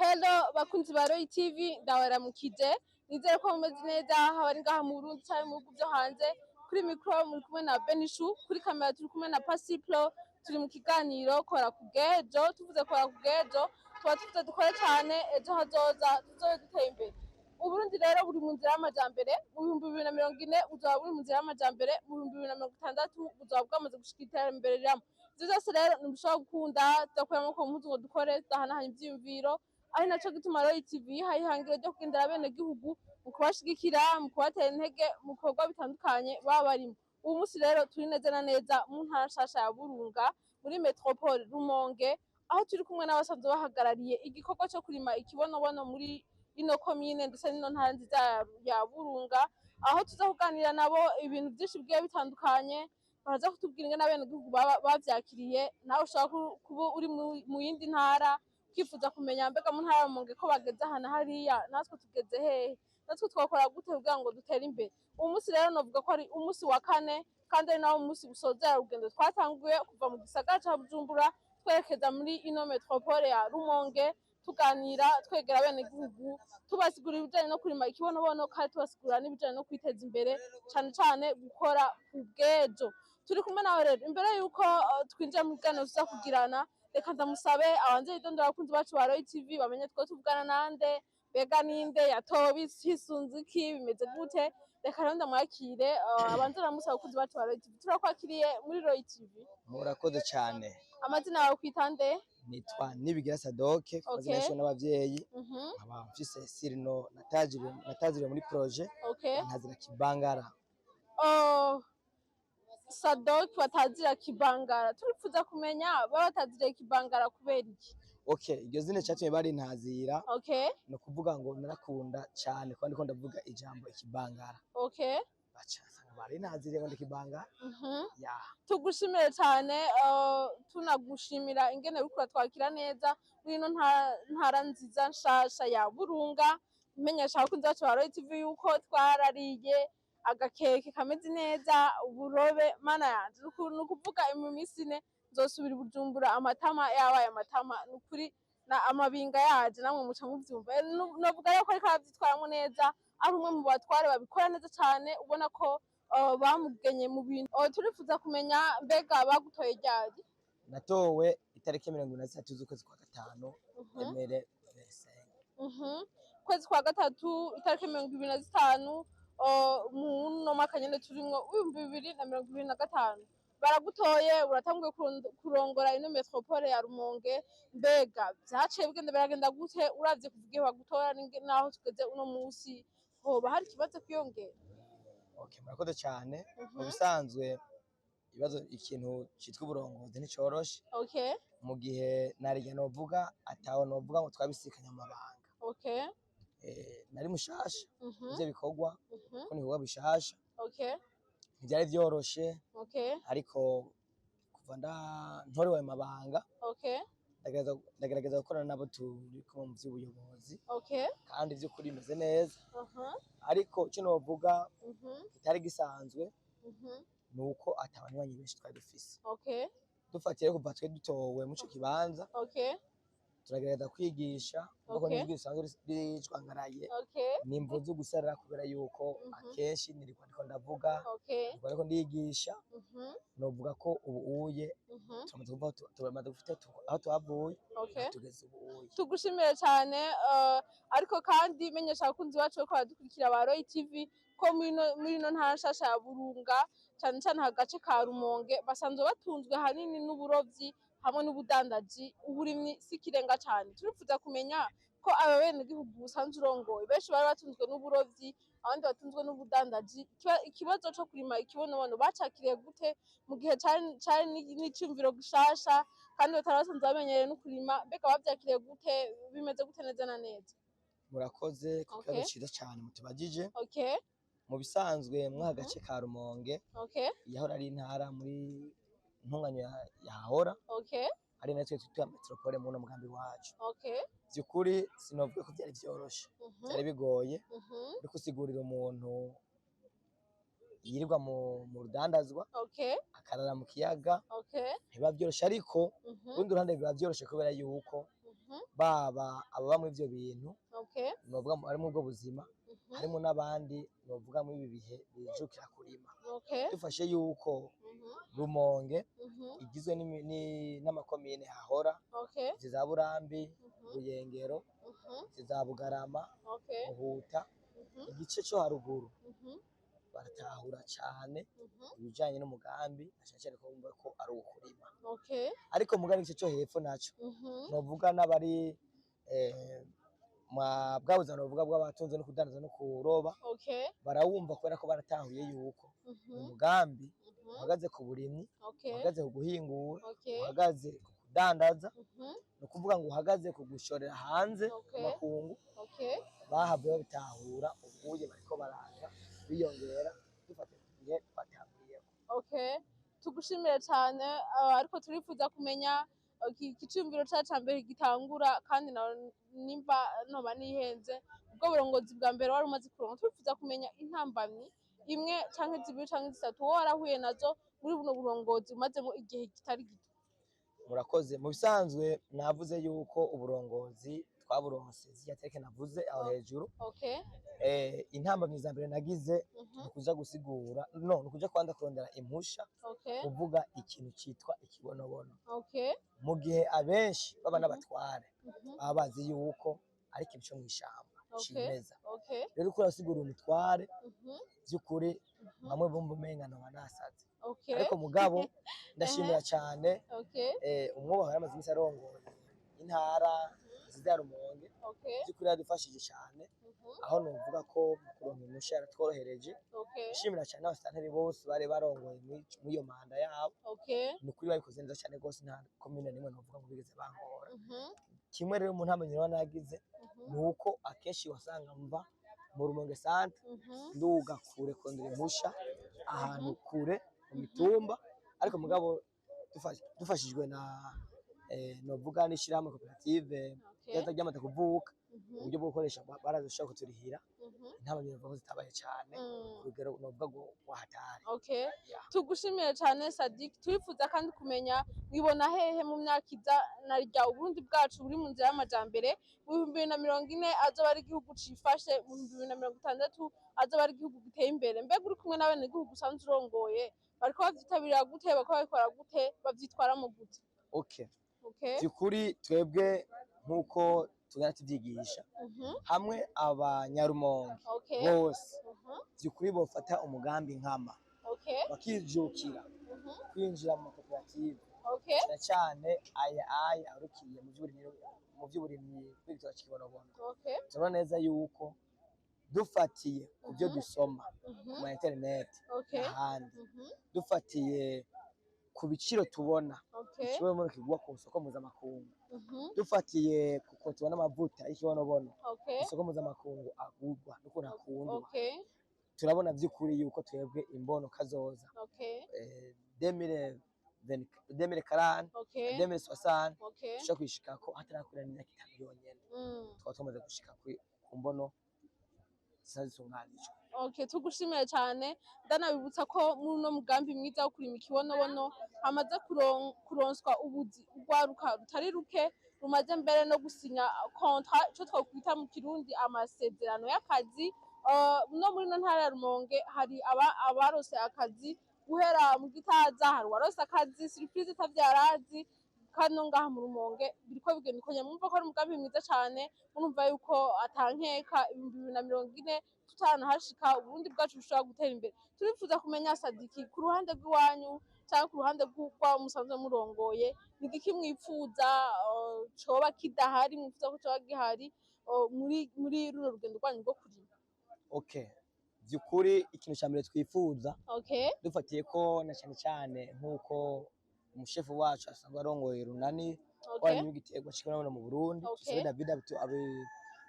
Hello bakunzi ba Roy TV ndabaramukije nizere ko mumeze neza haba ngaha mu Burundi cyangwa mu bihugu byo hanze kuri micro muri kumwe na Benishu kuri kamera turi kumwe na Pasiplo turi mu kiganiro kora kugejo tuvuze kora kugejo tuba tuvuze dukore cyane ejo hazoza tuzoduteye imbere Uburundi rero buri mu nzira y'amajambere mu 2040 uzaba buri mu nzira y'amajambere mu 2060 uzaba bwamaze gushika iterambere riramo ivyo vyose rero ntimushobora gukunda tudakuramo ko mpuzu ngo dukore tudahanahanya ivyiyumviro ari naco gituma Roy TV hayihangiro ryo kugendera bene gihugu mu kubashigikira mu kubatera intege mu bikorwa bitandukanye baba barimo ubu munsi rero turi neza na neza mu ntara nshasha ya Burunga muri metropole Rumonge aho turi kumwe n'abasanzwe bahagarariye igikorwa cyo kurima ikibonobono muri ino komine ndetse n'ino ntara nziza ya Burunga aho tuza kuganira nabo ibintu byinshi bigiye bitandukanye baraza kutubwira ingene abenegihugu bavyakiriye nawe ushobora kuba uri mu yindi ntara ukifuza kumenya mbega mu ntara ya Rumonge ko bageze hana hariya natwe tugeze hehe natwe twakora gute kugira ngo dutere imbere uyu munsi rero novuga ko ari umunsi wa kane kandi ari nawo umunsi usozera urugendo twatanguye kuva mu gisagara ca Bujumbura twerekeza muri ino metropole ya Rumonge tuganira twegera abenegihugu tubasigura ibijanye no kurima ikibonobono kandi tubasigura n'ibijanye no kwiteza imbere cane cane gukora kubwejo turi kumwe nawe rero imbere yuko twinjira mu kiganiro tuza kugirana reka ndamusabe abanze yidondora abakunzi bacu ba Roy TV bamenye two tuvugana nande bega ninde yatowe hisunze iki bimeze gute reka rero ndamwakire abanze aramusaba abakunzi bacu ba Roy TV turakwakiriye muri Roy TV. Murakoze cyane. Amazina yawe kwitande? Nitwa Nibigira Sadoke twazirashwe n'abavyeyi aba mfise Sirino nataziriwe muri projet ntazira Kibangara. Sadoke batazira Kibangara turifuza kumenya batazira Kibangara kubera iki? Iryo zina cyatumye bari ntazira no kuvuga ngo narakunda cyane kandi ko ndavuga ijambo ikibangara baca bari ntazire ngo ndikibanga tugushimire cyane tunagushimira ingene uriko twakira neza muri ino ntara nziza nshasha ya Burunga menyesha abakunzi bacu ba Roy TV yuko twarariye agakeke kameze neza uburobe mana yanje nukuvuga mu minsi ine nzosubira Bujumbura amatama yabaye amatama nukuri na amabinga yaje namwe muca muvyumva novuga yuko ariko avyitwaramo neza ari umwe mu batware babikora neza cyane ubona ko bamugenye mu bintu turifuza kumenya mbega bagutoye ryari. Natowe itariki 23 z'ukwezi kwa gatanu emere kwezi kwa gatatu itariki 25 mu no makanyene turimwo 2025 baragutoye uratanguye kurongora ino metropole ya Rumonge mbega byaciye bigende baragenda gute uravye kuvugiye bagutora naho tugeze uno munsi hoba hari kibazo kwiyongera. Murakoze cyane mu bisanzwe ikintu citwa uburongozi nticoroshe mu gihe narige novuga ataho novuga ngo twabisikanya amabanga nari mushasha ivyo bikorwa ko niho bishasha ntibyari byoroshe ariko kuva ntorewe amabanga ndagerageza gukorana nabo turi kumwe mu vy'ubuyobozi kandi vy'ukuri bimeze neza ariko cyo novuga kitari gisanzwe nuko atabanywanyi benshi twari dufise dufatiye kuva twe dutowe mu cyo kibanza turagerageza kwigisha kuko n'ibyo bisanzwe bicwangaraye nimvo zo gusarira kubera yuko akenshi niriko ndavuga ariko ndigisha novuga ko ubuye tumaze gufite aho twavuye tugeze ubuye tugushimire cyane ariko kandi menyesha abakunzi bacu ko badukurikira ba Roy TV ko muri no ntara nshasha ya Burunga cyane cyane hagace ka Rumonge basanzwe batunzwe hanini n'uburovyi hamwe n'ubudandaji uburimyi sikirenga cyane turifuza kumenya ko ababene gihugu usanzwe urongoye benshi bari batunzwe n'uburovyi abandi batunzwe n'ubudandaji ikibazo cyo kurima ikibonobono bacakiriye gute mu gihe cyari n'icumviro gishasha kandi batarasanzwe bamenyereye no kurima mbega bavyakiriye gute bimeze gute neza na neza. Murakoze ku kibazo ciza cyane mutubagije mu bisanzwe mu hagace ka Rumonge yahora ari intara muri ntunganyo yahora ari natwe twitwa metropole mu mugambi wacu byukuri sinovuga ko byari byoroshe byari bigoye ariko sigurira umuntu yirirwa mu rudandazwa akarara mu kiyaga biba byoroshe ariko urundi ruhande biba byoroshe kubera yuko baba ababa muri ivyo bintu novuga harimo ubwo buzima harimo n'abandi novuga muri ibi bihe bijukira kurima. Dufashe yuko Rumonge igizwe n'amakomine hahora za Burambi, Buyengero, za Bugarama, Muhuta, igice cyo haruguru baratahura cyane ibijanye n'umugambi ashakira ko bumva ko ari ukurima. Ariko mugari igice cyo hepfo naco novuga n'abari bwabuza novuga bw'abatunze no kudandaza no kuroba barawumva kubera ko baratahuye yuko umugambi uhagaze ku burimyi, uhagaze ku guhingura, uhagaze ku kudandaza, no kuvuga ngo uhagaze ku gushorera hanze ku makungu. Bahavuye babitahura ubuye bariko baraza biyongera dufate igihe batahuriyeko. Tugushimire cyane ariko turifuza kumenya ikicumviro ca mbere gitangura kandi nimba noba nihenze ubwo burongozi bwa mbere wari umaze kuronka. Turifuza kumenya intambamyi imwe canke zibiri canke zitatu wowe warahuye nazo muri buno burongozi umazemo igihe kitari gito. Murakoze. Mu bisanzwe navuze yuko uburongozi twaburonse zirya tereke navuze aho hejuru. Intambamyi za mbere nagize nukuja gusigura nukuja kwanda kurondera impusha kuvuga ikintu citwa ikibonobono. Mu gihe abenshi baba n'abatware baba bazi yuko ari ikintu cyo mw'ishamba cimeza. Rero uko urasigura umutware by'ukuri bamwe bumva umenga noba nasaze. Ariko mugabo ndashimira cyane umwubaha yaramaze imisi arongoye intara za Rumonge by'ukuri yadufashije cyane aho novuga ko kuronka impusha yaratworohereje. Ndashimira cyane abasitanteri bose bari barongoye muri iyo manda yabo nukuri babikoze neza cyane rwose nta komine nimwe novuga ngo bigeze bangora. Kimwe rero mu ntambamyi nagize nuko akenshi wasanga mva mu Rumonge centre nduga kure kondera impusha ahantu kure mu mitumba. Ariko mugabo dufashijwe na novuga n'ishirahamwe koperative yaza ryamaze kuvuka uburyo bwo gukoresha barazishaka kuturihira intambamyi novuga zitabaye cyane urugero novuga ngo wahatari. Tugushimire cyane Sadik. Turifuza kandi kumenya wibona hehe mu myaka iza na rya Uburundi bwacu buri mu nzira y'amajambere mu 2040 azoba ari igihugu cifashe, mu 2060 azoba ari igihugu giteye imbere. Mbega uri kumwe n'abene igihugu usanzwe urongoye bariko bavyitabirira gute, bariko babikora gute, bavyitwaramo gute? Byukuri twebwe nkuko tugana tuvyigisha hamwe abanyarumonge bose byukuri bofata umugambi nkama bakijukira kwinjira mu makoperative cyane aya arukiye mu by'uburimyi kwitwa kibonobono. Turabona neza yuko dufatiye ku byo dusoma ku ma internet n'ahandi, dufatiye ku biciro tubona ishobora muri kigwa ku soko mpuzamakungu, dufatiye kuko tubona amavuta y'ikibonobono isoko mpuzamakungu agurwa n'ukuntu akundwa, turabona by'ukuri yuko twebwe imbono kazoza 2040 2060 dushobora kwishika ko hatarakurira n'imyaka 5 yonyene twaba tumaze gushika ku mbono zisanzwe. Tugushimire cyane. Ndanabibutsa ko muri uno mugambi mwiza wo kurima ikibonobono hamaze kuronswa ubuzi urwaruka rutari ruke rumaze mbere no gusinya contrat ico twakwita mu Kirundi amasezerano y'akazi. No muri no ntara ya Rumonge hari abarose akazi guhera mu Gitaza, hari warose akazi surprise itavyarazi kano ngaha mu Rumonge biriko bigenda uko nyamwumva ko ari umugambi mwiza cyane. Murumva yuko atankeka 2040 tutanahashika Uburundi bwacu bushobora gutera imbere. Turifuza kumenya Sadiki ku ruhande rw'iwanyu cyangwa ku ruhande rw'uko musanzwe murongoye ni igiki mwipfuza coba kidahari mwifuza ko coba gihari muri runo rugendo rwanyu rwo kurima? Byukuri ikintu cya mbere twifuza dufatiye ko na cyane nkuko umushefu wacu asanzwe arongoye runani w'igiterwa cy'ikonobono mu Burundi David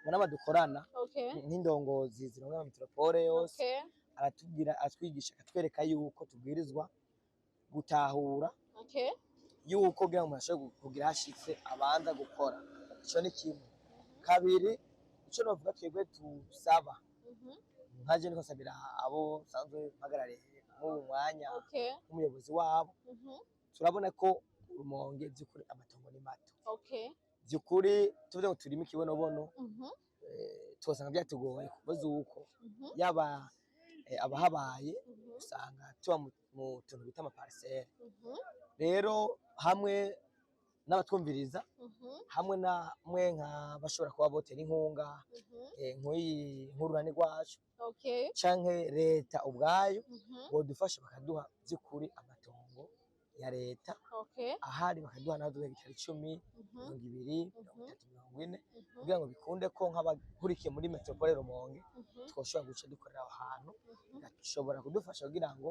abona dukorana nk'indongozi zirongoye mu metropole yose, aratubwira atwigisha akatwereka yuko tubwirizwa gutahura yuko kugira ngo umuntu ashobore kugira hashitse abanza gukora. Ico ni kimwe. Kabiri ico novuga twebwe tusaba nkaje niko nsabira abo sanzwe mpagarariye mu mwanya nk'umuyobozi wabo, turabona ko Rumonge by'ukuri amatongo ni mato byukuri tuvuze ngo turimo ikibonobono twosanga byatugoye kubaza uko yaba abahabaye usanga tuba mu tuntu bita amaparcelle rero hamwe n'abatwumviriza hamwe namwe nk'abashobora kuba botera inkunga nk'urunani rwacu canke leta ubwayo bodufasha bakaduha by'ukuri amatongo ya leta ahari bakaduha naduha hegitari 10, 20, 30, 40 kugira ngo bikunde ko nk'abahurikiye muri metropole Rumonge twoshobora guca dukorera aho hantu gashobora kudufasha kugira ngo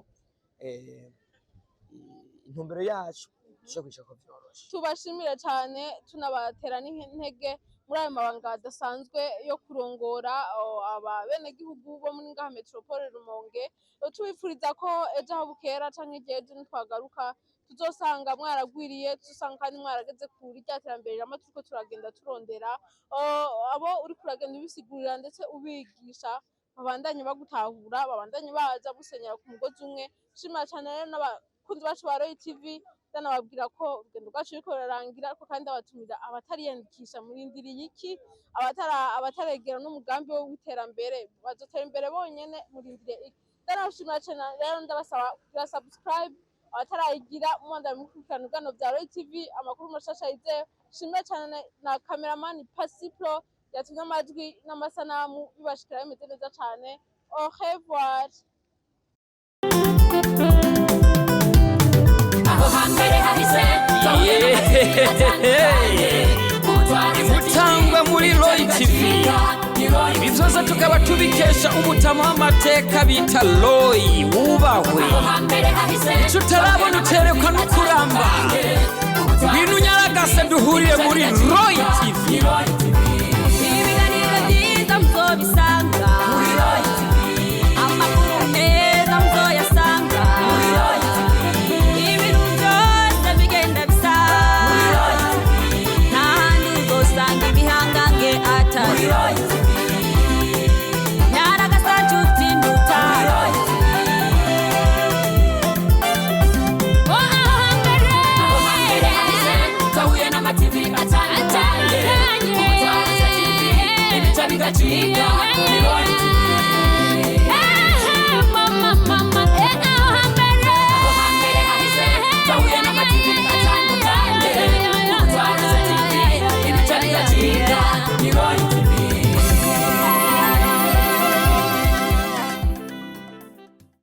intumbero yacu dushobora kwica ko byoroshe. Tubashimire cyane tunabatera n'intege muri ayo mabanga adasanzwe yo kurongora abenegihugu bo muri ngaha metropole Rumonge. Tubifuriza ko ejo aho bukera canke igihe ejo nitwagaruka tuzosanga mwaragwiriye, tuzosanga kandi mwarageze kuri rya terambere rama turiko turagenda turondera. Abo uri kuragenda ubisigurira ndetse ubigisha babandanye bagutahura, babandanye baza gusenyera ku mugozi umwe. Shima cyane rero n'abakunzi bacu ba Royal TV danababwira ko urugendo rwacu ruriko rurarangira ko kandi abatumira abatariyandikisha muri ndiri iki abataregera n'umugambi wo w'iterambere bazotera imbere bonyene muri ndiri iki. Danabashimira cyane rero ndabasaba kugira subscribe abatarayigira umwanda mukurikirana ugano bya Royal TV amakuru mashasha yize. Shimira cyane na cameraman Pasipro yatumye amajwi n'amasanamu bibashikira bimeze neza cyane. Au revoir. Mutangwa muri Royal TV ibi byose tukaba tubikesha umutama w'amateka bita Roy wubahwe icyo utarabona uterekwa no kuramba ibintu nyaragase duhuriye muri Royal TV ibiganiro byiza muzobisanga muri Royal TV amakuru meza muzoyasanga muri Royal TV ibintu byose bigenda bisa muri Royal TV n'ahandi uzosanga ibihangange atari Royal TV TV,